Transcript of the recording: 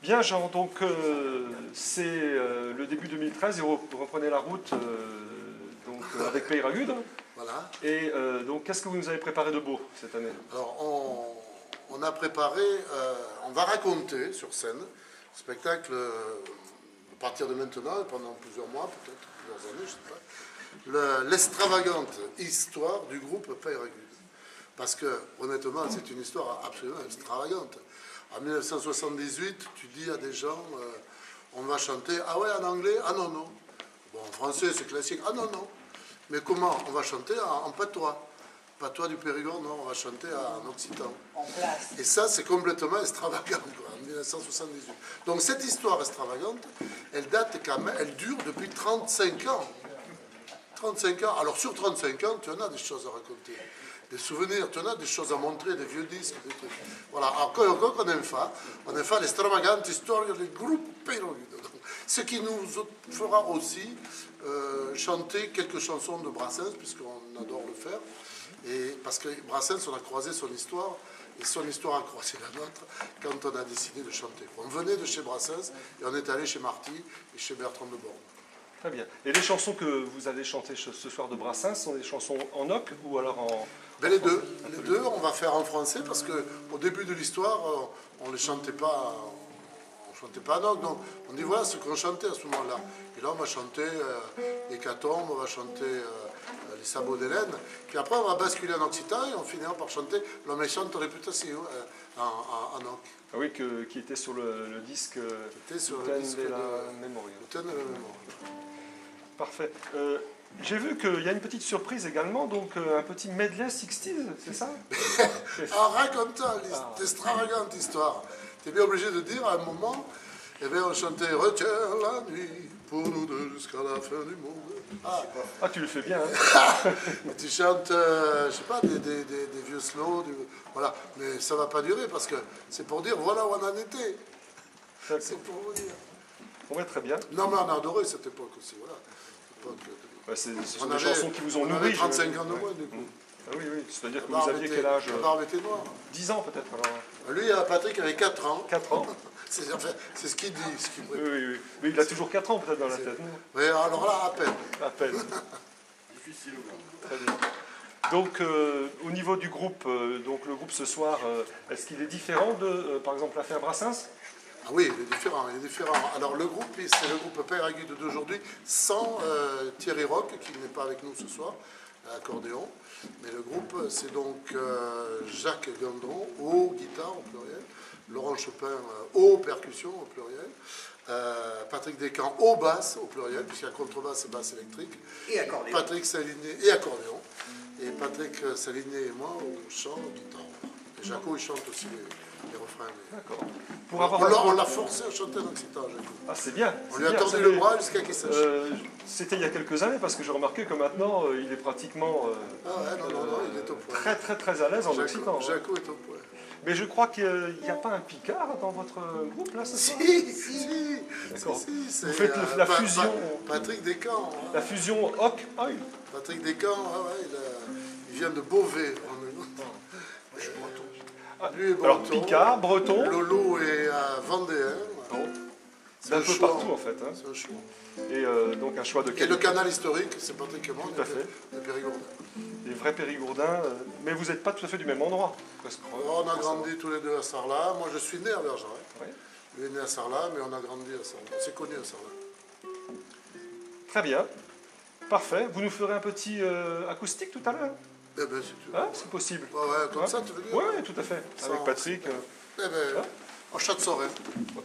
Bien, Jean, donc c'est le début 2013 et vous reprenez la route avec Peyragudes. Voilà. Et donc, qu'est-ce que vous nous avez préparé de beau cette année? Alors, on a préparé, on va raconter sur scène le spectacle à partir de maintenant et pendant plusieurs mois, peut-être plusieurs années, je ne sais pas, l'extravagante histoire du groupe Peyragudes. Parce que, honnêtement, c'est une histoire absolument extravagante. En 1978, tu dis à des gens, on va chanter, ah ouais, en anglais, ah non, non. Bon, en français, c'est classique, ah non, non. Mais comment? On va chanter en patois. Patois du Périgord, non, on va chanter en occitan. En place. Et ça, c'est complètement extravagant, quoi, en 1978. Donc cette histoire extravagante, elle date quand même, elle dure depuis 35 ans. 35 ans. Alors sur 35 ans, tu en as des choses à raconter. Des souvenirs, tu en as des choses à montrer, des vieux disques, des trucs. Voilà, alors quand on aime l'extravagante histoire du groupe Peyragudes. Ce qui nous fera aussi chanter quelques chansons de Brassens, puisqu'on adore le faire. Et parce que Brassens, on a croisé son histoire, et son histoire a croisé la nôtre quand on a décidé de chanter. On venait de chez Brassens, et on est allé chez Marty et chez Bertrand de Born. Très bien. Et les chansons que vous allez chanter ce soir de Brassens sont des chansons en oc ou alors en... Ben les deux, on va faire en français parce qu'au début de l'histoire, on ne les chantait pas, en oc. Donc on dit voilà ce qu'on chantait à ce moment-là. Et là on va chanter Hécatombe, on va chanter les sabots d'Hélène. Puis après on va basculer en occitan et on finira par chanter La méchante réputation en oc. Ah oui, qui était sur le disque Uten de la Memoria. Uten de la Memoria. Parfait. J'ai vu qu'il y a une petite surprise également, donc un petit medley 60s, c'est ça? En racontant l'extravagante histoire, tu es bien obligé de dire à un moment, eh bien, on chantait Retiens la nuit pour nous deux jusqu'à la fin du monde. Ah, tu le fais bien, hein? Et tu chantes, je sais pas, des vieux slows, voilà. Mais ça va pas durer parce que c'est pour dire voilà où on en était. C'est pour vous dire. Ouais, très bien. Non, mais on a adoré cette époque aussi, voilà. Ce sont des chansons qui vous ont nourri. On avait 35 ans de moins, du coup. Ah oui, oui, c'est-à-dire que vous aviez quel âge? La barbe était noire. 10 ans peut-être alors. Lui, Patrick avait 4 ans. 4 ans? C'est ce qu'il dit. Oui, oui, oui. Mais il a toujours 4 ans peut-être dans la tête. Oui, alors là, à peine. À peine. Très bien. Donc, au niveau du groupe, donc le groupe ce soir, est-ce qu'il est différent de, par exemple, l'affaire Brassens? Ah oui, il est différent, Alors le groupe, c'est le groupe Peyragudes d'aujourd'hui, sans Thierry Roch, qui n'est pas avec nous ce soir, à l'accordéon. Mais le groupe, c'est donc Jacques Gandron, aux guitares au pluriel, Laurent Chopin, aux percussions au pluriel, Patrick Descamps, aux basses au pluriel, puisqu'il y a contrebasse et basse électrique, Et accordéon. Patrick Saligné, et accordéon, et Patrick Saligné et moi au chant, au guitare. Et Jaco, il chante aussi les refrains. D'accord. On l'a forcé à chanter en occitan, Jaco. Ah, c'est bien. On lui a tendu le bras jusqu'à qu'il sache. C'était il y a quelques années, parce que j'ai remarqué que maintenant, il est pratiquement Ah ouais, non, il est au point. très, très, très à l'aise en occitan. Jaco est au point. Mais je crois qu'il n'y a pas un Picard dans votre groupe, là, ce soir? Si, D'accord. c'est Vous faites la fusion... Patrick Descamps. Hein. La fusion Hoc-Oil. Patrick Descamps, il vient de Beauvais. Je suis breton. Lui est breton. Alors, Picard, breton. Lolo est vendéen. C'est un peu partout, en fait. Hein. C'est un choix. Et donc, un choix de Et qualité. le canal historique, c'est Patrick et moi, Tout à fait. de Périgourdin. Des vrais Périgourdins. Mais vous n'êtes pas tout à fait du même endroit. Presque. On a grandi tous les deux à Sarlat. Moi, je suis né à Bergerac. Oui. Lui est né à Sarlat, mais on a grandi à Sarlat. On s'est connus à Sarlat. Très bien. Parfait. Vous nous ferez un petit acoustique tout à l'heure? Eh bien, si tu veux. Hein, c'est possible. Ouais, comme ça, tu veux dire? Oui, tout à fait. Ça, Avec Patrick. Eh bien, en chat de Sorin. Ok.